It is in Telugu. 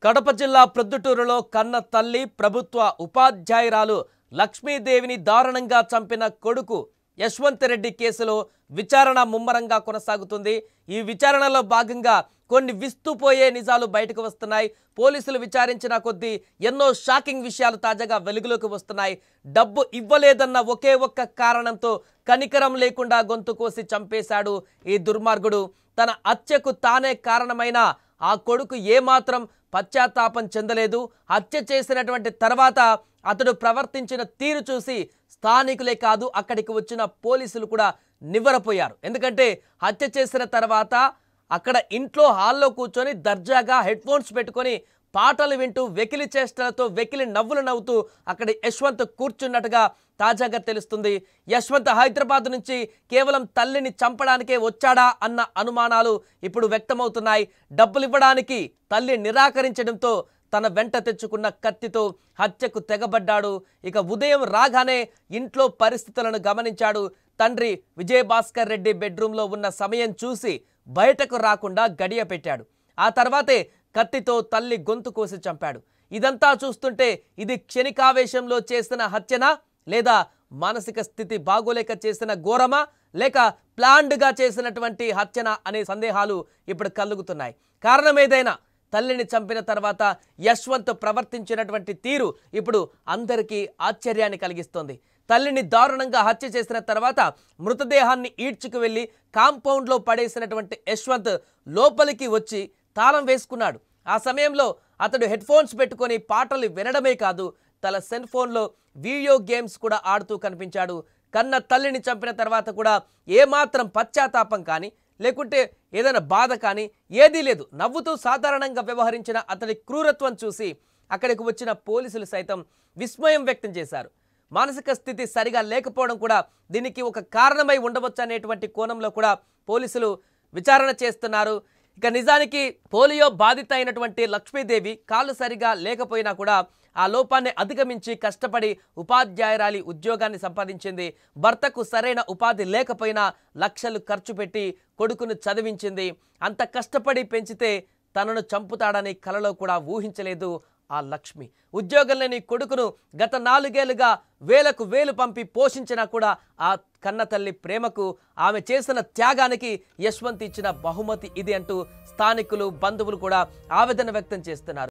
కడప జిల్లా ప్రొద్దుటూరులో కన్న తల్లి ప్రభుత్వ ఉపాధ్యాయురాలు లక్ష్మీదేవిని దారుణంగా చంపిన కొడుకు యశ్వంత్ రెడ్డి కేసులో విచారణ ముమ్మరంగా కొనసాగుతుంది। ఈ విచారణలో భాగంగా కొన్ని విస్తుపోయే నిజాలు బయటకు వస్తున్నాయి। పోలీసులు విచారించిన కొద్దీ ఎన్నో షాకింగ్ విషయాలు తాజాగా వెలుగులోకి వస్తున్నాయి। డబ్బు ఇవ్వలేదన్న ఒకే ఒక్క కారణంతో కనికరం లేకుండా గొంతు కోసి చంపేశాడు ఈ దుర్మార్గుడు। తన హత్యకు తానే కారణమైన ఆ కొడుకు ఏమాత్రం పశ్చాత్తాపం చెందలేదు। హత్య చేసినటువంటి తర్వాత అతడు ప్రవర్తించిన తీరు చూసి స్థానికులే కాదు అక్కడికి వచ్చిన పోలీసులు కూడా నివ్వెరపోయారు। ఎందుకంటే హత్య చేసిన తర్వాత అక్కడ ఇంట్లో హాల్లో కూర్చొని దర్జాగా హెడ్ ఫోన్స్ పెట్టుకొని పాటలు వింటూ వెకిలి చేష్టలతో వెకిలి నవ్వులు నవ్వుతూ అక్కడ యశ్వంత్ కూర్చున్నట్టుగా తాజాగా తెలుస్తుంది। యశ్వంత్ హైదరాబాద్ నుంచి కేవలం తల్లిని చంపడానికే వచ్చాడా అన్న అనుమానాలు ఇప్పుడు వ్యక్తమవుతున్నాయి। డబ్బులు ఇవ్వడానికి తల్లి నిరాకరించడంతో తన వెంట తెచ్చుకున్న కత్తితో హత్యకు తెగబడ్డాడు। ఇక ఉదయం రాగానే ఇంట్లో పరిస్థితులను గమనించాడు। తండ్రి విజయభాస్కర్ రెడ్డి బెడ్రూమ్లో ఉన్న సమయం చూసి బయటకు రాకుండా గడియ పెట్టాడు। ఆ తర్వాతే కత్తితో తల్లి గొంతు కోసి చంపాడు। ఇదంతా చూస్తుంటే ఇది క్షణికావేశంలో చేసిన హత్యనా లేదా మానసిక స్థితి బాగోలేక చేసిన ఘోరమా లేక ప్లాన్డ్గా చేసినటువంటి హత్యనా అనే సందేహాలు ఇప్పుడు కలుగుతున్నాయి। కారణం ఏదైనా తల్లిని చంపిన తర్వాత యశ్వంత్ ప్రవర్తించినటువంటి తీరు ఇప్పుడు అందరికీ ఆశ్చర్యాన్ని కలిగిస్తోంది। తల్లిని దారుణంగా హత్య చేసిన తర్వాత మృతదేహాన్ని ఈడ్చుకు వెళ్ళి కాంపౌండ్లో పడేసినటువంటి యశ్వంత్ లోపలికి వచ్చి తాళం వేసుకున్నాడు। ఆ సమయంలో అతడు హెడ్ ఫోన్స్ పెట్టుకొని పాటలు వినడమే కాదు తన సెల్ ఫోన్లో వీడియో గేమ్స్ కూడా ఆడుతూ కనిపించాడు। కన్న తల్లిని చంపిన తర్వాత కూడా ఏమాత్రం పశ్చాత్తాపం కానీ లేకుంటే ఏదైనా బాధ కానీ ఏదీ లేదు। నవ్వుతూ సాధారణంగా వ్యవహరించిన అతడి క్రూరత్వం చూసి అక్కడికి వచ్చిన పోలీసులు సైతం విస్మయం వ్యక్తం చేశారు। మానసిక స్థితి సరిగా లేకపోవడం కూడా దీనికి ఒక కారణమై ఉండవచ్చు అనేటువంటి కోణంలో కూడా పోలీసులు విచారణ చేస్తున్నారు। ఇక నిజానికి పోలియో బాధిత అయినటువంటి లక్ష్మీదేవి కాళ్ళు సరిగా లేకపోయినా కూడా ఆ లోపాన్ని అధిగమించి కష్టపడి ఉపాధ్యాయురాలి ఉద్యోగాన్ని సంపాదించింది। భర్తకు సరైన ఉపాధి లేకపోయినా లక్షలు ఖర్చు పెట్టి కొడుకును చదివించింది। అంత కష్టపడి పెంచితే తనను చంపుతాడని కలలో కూడా ఊహించలేదు ఆ లక్ష్మి। ఉద్యోగం లేని కొడుకును గత 4 ఏళ్లుగా వేలకు వేలు పంపి పోషించినా కూడా ఆ కన్న తల్లి ప్రేమకు ఆమె చేసిన త్యాగానికి యశ్వంత్ ఇచ్చిన బహుమతి ఇది అంటూ స్థానికులు బంధువులు కూడా ఆవేదన వ్యక్తం చేస్తున్నారు।